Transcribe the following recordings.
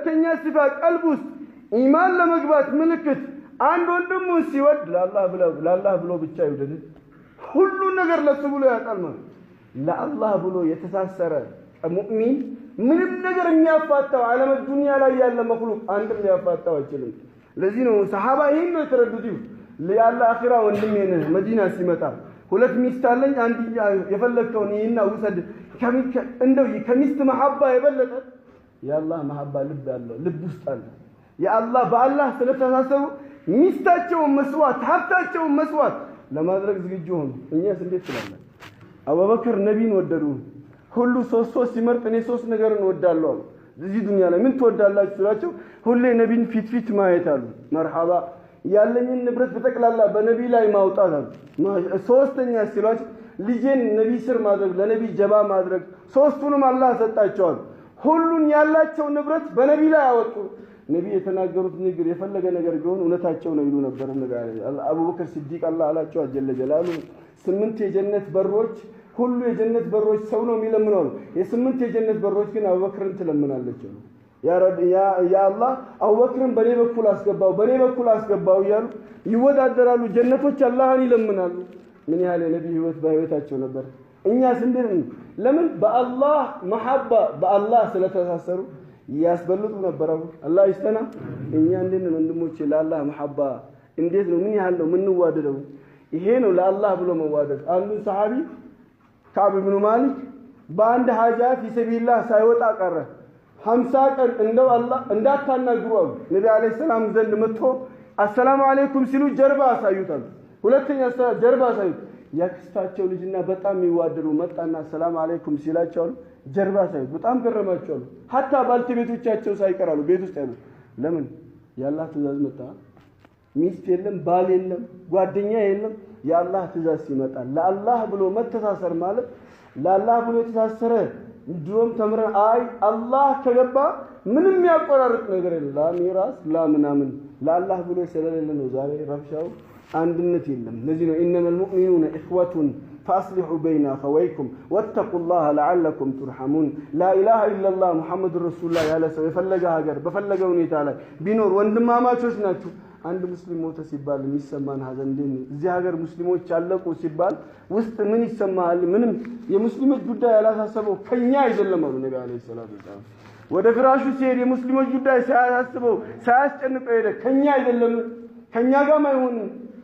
ሁለተኛ ሲፋ ቀልብ ውስጥ ኢማን ለመግባት ምልክት አንድ ወንድሙን ሲወድ ለአላህ ብሎ ብቻ ይወደድ ሁሉ ነገር ለሱ ብሎ ያጣል ማለት ለአላህ ብሎ የተሳሰረ ሙእሚን ምንም ነገር የሚያፋታው ዓለም ዱንያ ላይ ያለ መخلوق አንድም ሊያፋታው አይችልም ለዚህ ነው ሰሃባ ይሄን ነው የተረዱት ለያላ አኺራ ወንድሜ ነህ መዲና ሲመጣ ሁለት ሚስት አለኝ አንድ የፈለከውን ይሄና ውሰድ እንደው ከሚስት መሐባ የበለጠ ያላህ መሐባ ልብ ያለው ልብ ውስጥ አለ ያአላህ በአላህ ስለተሳሰቡ ሚስታቸውን መስዋዕት ሀብታቸውን መስዋዕት ለማድረግ ዝግጁ ሆኑ እኛስ እንዴት ትላለህ አቡበከር ነብይን ወደዱ ሁሉ ሶስት ሲመርጥ እኔ ሶስት ነገርን ወዳለሁ እዚህ ዱንያ ላይ ምን ትወዳላችሁ ስላቸው ሁሌ ነብይን ፊት ማየት አሉ መርሐባ ያለኝን ንብረት በተቀላላ በነብይ ላይ ማውጣት አሉ ሶስተኛ ሲሏቸው ልጄን ነብይ ስር ማድረግ ለነብይ ጀባ ማድረግ ሶስቱንም አላህ ሰጣቸዋል ሁሉን ያላቸው ንብረት በነብይ ላይ አወጡ ነብይ የተናገሩት ንግር የፈለገ ነገር ቢሆን እውነታቸው ነው ይሉ ነበር አቡበከር ሲዲቅ አላህ አላቸው አጀለ ጀላሉ 8 የጀነት በሮች ሁሉ የጀነት በሮች ሰው ነው የሚለምነው የ8 የጀነት በሮች ግን አቡበክርን ትለምናለች ያ ረብ ያ አላህ አቡበክርን በኔ በኩል አስገባው ይያሉ ይወዳደራሉ ጀነቶች አላህን ይለምናሉ ምን ያህል የነብይ ህይወት በህይወታቸው ነበር እኛስ እንዴት ለምን በአላህ መሐባ በአላህ ስለተሳሰሩ ያስበልጡ ነበር አላህ ይስተና እኛ እንዴት ነው ወንድሞቼ ለአላህ መሐባ እንዴት ነው ምን ያህል ነው ምን ዋደደው ይሄ ነው ለአላህ ብሎ መዋደድ አንዱ ሰሃቢ ካዕብ ኢብኑ ማሊክ በአንድ ሐጃ ፊሰቢላህ ሳይወጣ ቀረ 50 ቀን እንደው አላህ እንዳታናግሩ አሉ ነብዩ አለይሂ ሰላም ዘንድ መጥቶ አሰላሙ አለይኩም ሲሉ ጀርባ አሳዩታል ሁለተኛ ጀርባ አሳዩት ያክስታቸው ልጅና በጣም ይዋደዱ መጣና ሰላም አለይኩም ሲላቸው ጀርባ አሳዩት በጣም ገረማቸው hatta ባልተቤቶቻቸው ሳይቀራሉ ቤት ውስጥ ያሉ ለምን ያላህ ትእዛዝ መጣ ሚስት የለም ባል የለም ጓደኛ የለም ያላህ ትእዛዝ ሲመጣ ለአላህ ብሎ መተሳሰር ማለት ለአላህ ብሎ የተሳሰረ ድሮም ተምረን አይ አላህ ከገባ ምንም ያቆራርጥ ነገር የለም ሚራስ ለምናምን ለአላህ ብሎ ስለሌለ ነው ዛሬ ረብሻው አንድነት የለም ለዚህ ነው ኢነመል ሙእሚኑነ ኢኽወቱን فاصلحوا بين اخويكم واتقوا الله لعلكم ترحمون لا اله الا الله محمد رسول الله ያለ ሰው የፈለገ ሀገር በፈለገ ሁኔታ ላይ ቢኖር ወንድማማቾች ናቸው አንድ ሙስሊም ሞተ ሲባል የሚሰማን ሀዘን እዚህ ሀገር ሙስሊሞች አለቁ ሲባል ውስጥ ምን ይሰማል ምንም የሙስሊሞች ጉዳይ ያላሳሰበው ከኛ አይደለም አሉ ነብዩ አለይሂ ሰላቱ ወሰለም ወደ ፍራሹ ሲሄድ የሙስሊሞች ጉዳይ ሳያሳስበው ሳያስጨንቀው ሄደ ከኛ አይደለም ከኛ ጋር ማይሆን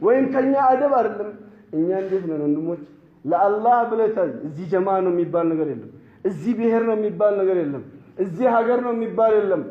ወይም ከኛ አደብ አይደለም እኛ እንዴት ነው ወንድሞች ለአላህ ብለታል እዚህ ጀማ ነው የሚባል ነገር የለም እዚህ ብሔር ነው የሚባል ነገር የለም እዚህ ሀገር ነው የሚባል የለም